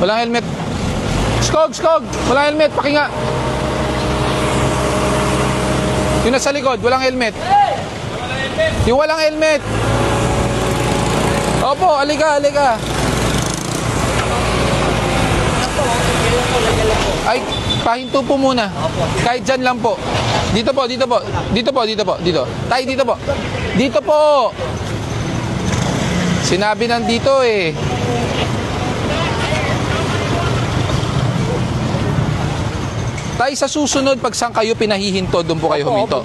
Walang helmet. Skog! Walang helmet, pakinga. Yung nasa likod, walang helmet. Yung walang helmet. Opo, alika. Ay, pahinto po muna. Kahit dyan lang po. Dito po. Tay, dito po. Dito po. Sinabi nandito eh. Tay, sa susunod, pag saan kayo pinahihinto, doon po kayo huminto.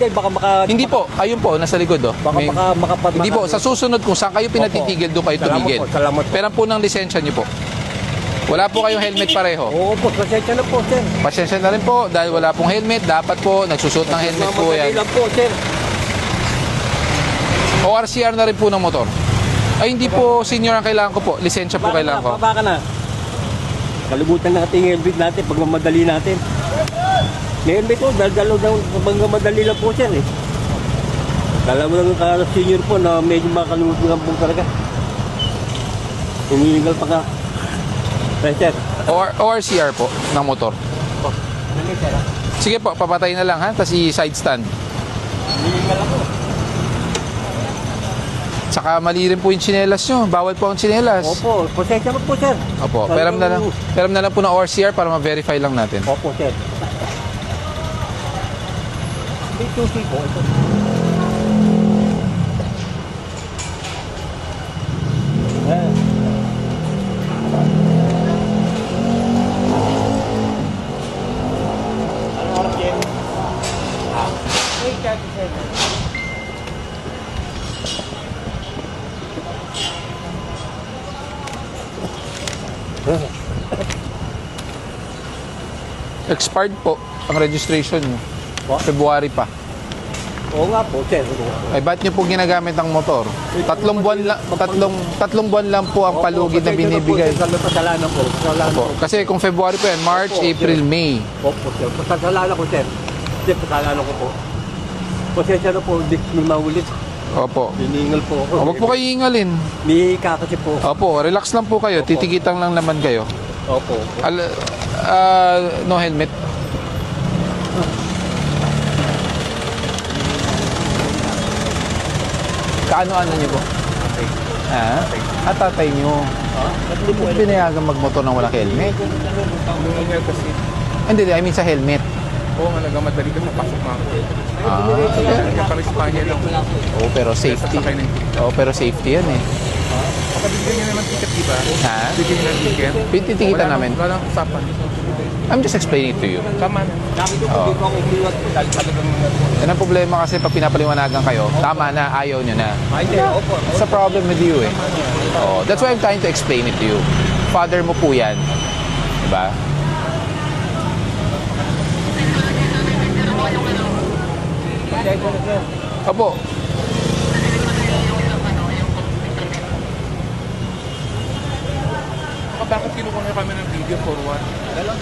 Hindi po, ayun po, nasa likod. Oh. Hindi po, sa susunod, kung saan kayo pinatitigil, doon kayo tumigil. Pera po ng lisensya niyo po. Wala po kayong helmet pareho. Oo po, pasensya na po, sir. Pasensya na rin po, dahil wala pong helmet. Dapat po, nagsusot ng helmet po yan. lang po, sir. ORCR na rin po ng motor. Ay, hindi po senior ang kailangan ko po. Lisensya po kailangan ko. Baka na. Kalimutan natin yung helmet natin pag mamadali natin. May helmet po, dalaw pag mamadali lang po, sir. Dalawa lang senior po na medyo makalimutan po talaga. Humihingal pa ka. Sir. ORCR po ng motor. Sige po, papatay na lang ha, tapos i-side stand. Humihingal ako. Saka mali rin po yung tsinelas nyo. Bawal po ang tsinelas. Opo, pasensya na po, sir. Opo, peram na lang po ng ORCR para ma-verify lang natin. Opo, sir. May susi po. Ito. Anong oras yan? Wait, chat, sir. Expired po ang registration nyo. February pa. Oo nga po, sir. Ay, ba't nyo po ginagamit ang motor? Tatlong buwan lang po ang palugid na binibigay. Pasalanan po. Opo. Kasi kung February po yan, March, April, May. Opo, sir. Pasalanan ko, sir. Sir, pasalanan ko po. Pasensya na po, hindi ko maulit. Opo. Hiningal po ako. Huwag po kayo ingalin. May kakasi po. Opo, relax lang po kayo. Titikitan lang naman kayo. Opo. No helmet. Kaano-ano niyo po? Ha? At tatay niyo. Hindi po pinayagan magmotor ng walang helmet. Lumungal kasi. Hindi, I mean sa helmet. Oo nga, nagmamadali ka papasok na ako. Nagpaparispahan lang. Oo, pero safety. Oo, pero safety yan eh. Kapabigyan niya naman ticket, di ba? Ha? Bigyan niya ng ticket. Titikitan namin. Wala nang usapan. I'm just explaining to you. Tama na. Sabi ko, hindi ko ako umiwat. Dahil talagang Yan ang problema kasi pag pinapaliwanagan kayo, tama na, ayaw nyo na. Hindi, opo. It's a problem with you eh. Oh, that's why I'm trying to explain it to you. Father mo po yan. Diba? Opo. Bakit kinukuha na kami ng video for what?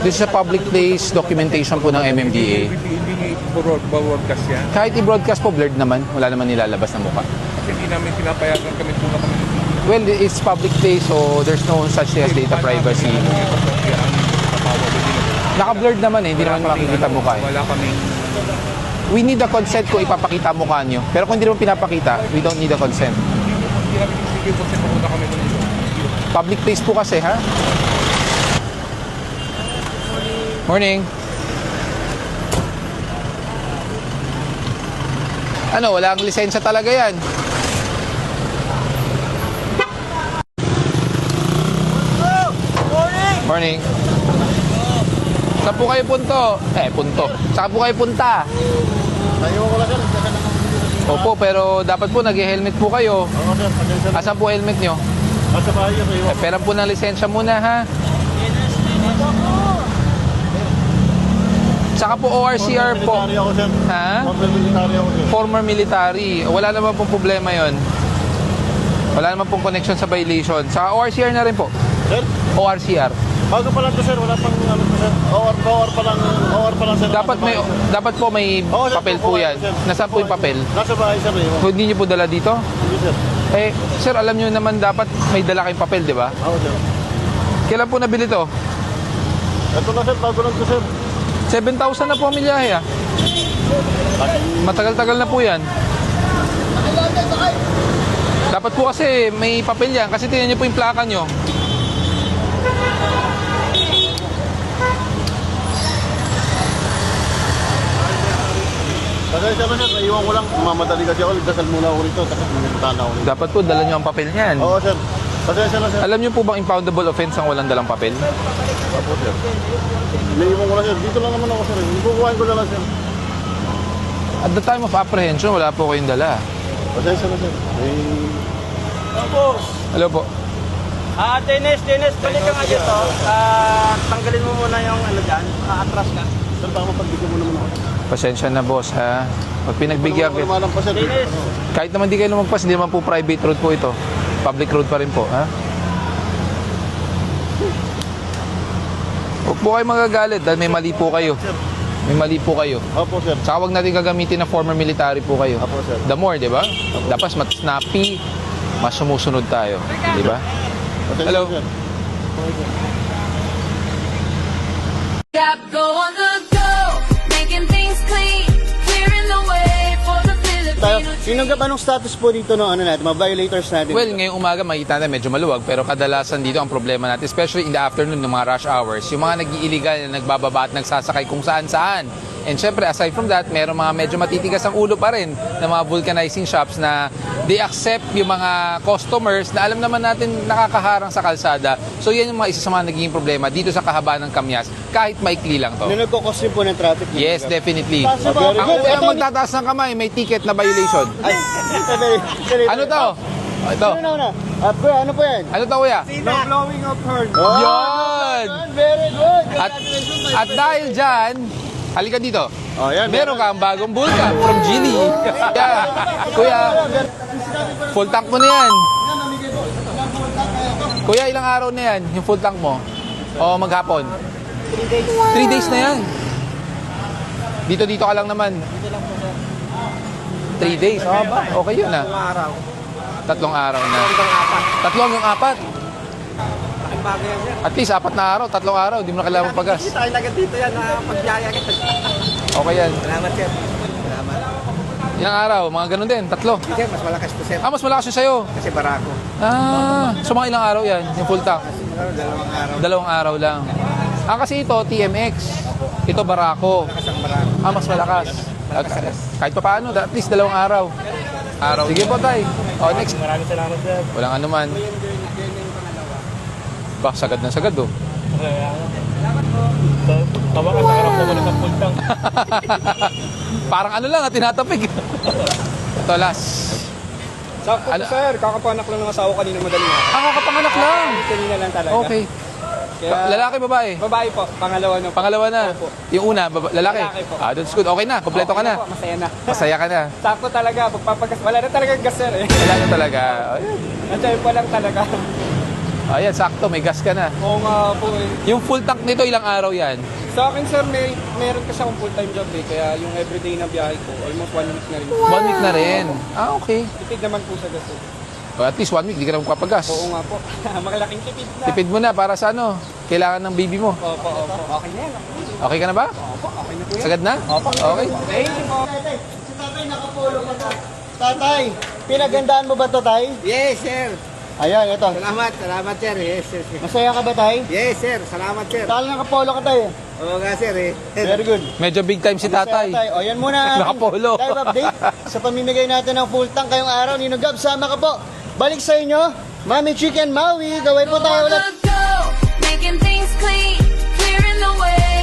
This is a public place documentation po ng MMDA. Hindi broadcast yan. Kahit i-broadcast po, blurred naman. Wala naman nilalabas na mukha. Kasi hindi namin pinapayagan kami po na kami. Well, it's public place so there's no such thing as data privacy. Naka-blurred naman eh, hindi naman makikita mukha eh. Wala kaming... We need the consent kung ipapakita mukha nyo. Pero kung hindi naman pinapakita, we don't need the consent. Hindi namin sige po kasi papunta kami doon. Public place po kasi, ha? Morning. Ano, walang lisensya talaga yan. Morning. Saan po kayo punto? Punto. Saan po kayo punta? Opo, pero dapat po nag-helmet po kayo. Asan po helmet nyo? Pera po ng lisensya muna, ha? Saka po ORCR po. Ha? Former military. Wala naman pong problema yon. Wala naman pong connection sa violation. Saka ORCR na rin po. Sir? ORCR. Bago pa lang to, sir. Wala pang ano to, sir. OR pa lang, sir. Dapat po may Oo, sir. papel po yan. Sir. Nasaan po yung papel? Nasa bahay, sir. Hindi niyo po dala dito? Hindi, sir. Sir, alam niyo naman dapat may dala kayong papel, di ba? Ako, sir. Kailan po nabili to? Ito na sir, bago lang to sir. 7,000 na po ang milyahe ah. Matagal-tagal na po yan. Dapat po kasi may papel yan. Kasi tingnan niyo po yung plaka nyo. Pasensya na sir, naiwan ko lang. Mamadali kasi ako, dasal muna ako rito. Tapos minuntahan ako rito. Dapat po dala nyo ang papel niyan. Oo sir, pasensya na sir. Alam niyo po bang impoundable offense ang walang dalang papel? Opo sir. Naiwan ko lang sir, dito lang naman ako sir. Kukuhain ko na lang sir. At the time of apprehension, wala po kayong dala. Pasensya na sir. Hello po. Dennis, balik ka nga dito. Tanggalin mo muna yung ano dyan, atras ka. Sir, baka mapagbigyan mo naman ako. Pasensya na boss ha. Pag pinagbigyan Wala naman pa sir. Dennis, kahit naman di kayo lumagpas, hindi naman po private road po ito. Public road pa rin po, ha? Huwag po kayo magagalit dahil may mali po kayo. May mali po kayo. Opo sir. Tsaka huwag natin gagamitin na former military po kayo. Opo sir. The more, di ba? Dapat mas snappy, mas sumusunod tayo. Di ba? Pasensya Hello. sir. Got go on the go, making things clean, clearing the way for the Tayo, Filipino sinunggap anong status po dito ng ano natin, mga violators natin? Well, ngayong umaga makikita natin medyo maluwag pero kadalasan dito ang problema natin, especially in the afternoon ng mga rush hours, yung mga nag-iiligal na nagbababa at nagsasakay kung saan-saan. And syempre, aside from that, meron mga medyo matitigas ang ulo pa rin ng mga vulcanizing shops na they accept yung mga customers na alam naman natin nakakaharang sa kalsada. So yan yung mga isa sa mga nagiging problema dito sa kahabaan ng Kamyas, kahit maikli lang to. Na nagkakos rin po ng traffic. Yes, definitely. Kaso ba, Ang unang magtataas ng kamay, may ticket na violation. Ano to? Ito. Ano? Kuya, ano po yan? Ano to, kuya? No blowing of horn. Yun! Very good! At dahil dyan, halika dito. Oh, yan. Meron kang bagong Vulcan from Geely. Yeah. Kuya, full tank mo na yan. Kuya, ilang araw na yan, yung full tank mo? O maghapon? 3 days na yan. Dito ka lang naman. 3 days. Oh, ba? Okay yun ah. 3 araw na. 3 hanggang 4. At least 4 na araw, 3 araw, di mo na kailangan magpagas. tayo agad dito yan na pagyaya kita. Okay yan. Salamat sir. Ilang araw? Mga ganun din, 3. Sir, mas malakas po sir. Mas malakas yung sa'yo. Kasi barako. So mga ilang araw yan, yung full tank? 2 araw. 2 araw lang. Kasi ito, TMX. Ito, Barako. Mas malakas. Kahit pa paano, at least 2 araw. Sige po, tay. Next. Maraming salamat sir. Walang anuman. Sagad na sagad, oh. Tawa ka sa harap mo ulit ang pultang. Parang ano lang, tinatapig. Ito, last. Sakto Ano? sir, kakapanak lang ng asawa kanina madali na. Kakapanganak lang. Kanina lang talaga. Okay. Kaya- Lalaki, babae? Babae po, pangalawa na po. Pangalawa na. Opo. Yung una, lalaki? Lalaki po. That's good. Okay na, kompleto ka Okay na. po, masaya na. Masaya ka na. Sakto talaga, pagpapagas. Wala na talagang gas sir eh. Wala na talaga. Nandiyan pa lang talaga. Ayan, sakto, may gas ka na. Oo nga po eh. Yung full tank nito, ilang araw yan? Sa akin sir, meron kasi akong full-time job eh. Kaya yung everyday na biyahe ko, almost 1 week na rin. 1 week na rin. Okay. Tipid naman po sa gas eh. At least 1 week, di ka na magpapagas. Oo nga po. Malaking tipid na. Tipid mo na para sa ano, kailangan ng baby mo. Opo. Okay na yan. Okay ka na ba? Opo, okay na po yan. Sagad na? Okay. Thank you po. Si tatay nakapolo pa to. Tatay, pinagandaan mo ba to, tay? Yes sir. Ayan, ito. Salamat sir. Yes sir. Masaya ka ba, tay? Yes sir, salamat sir. Dahil nakapolo ka, tay. Oo nga sir eh. Very good. Medyo big time si tatay. Masaya, tay. O, yan muna ang Nakapolo. live update sa pamimigay natin ng full tank ngayong araw. Nino Gab, sama ka po. Balik sa inyo, Mami Chicken Maui. Gawin po tayo ulit. on the go, making things clean, clearing the way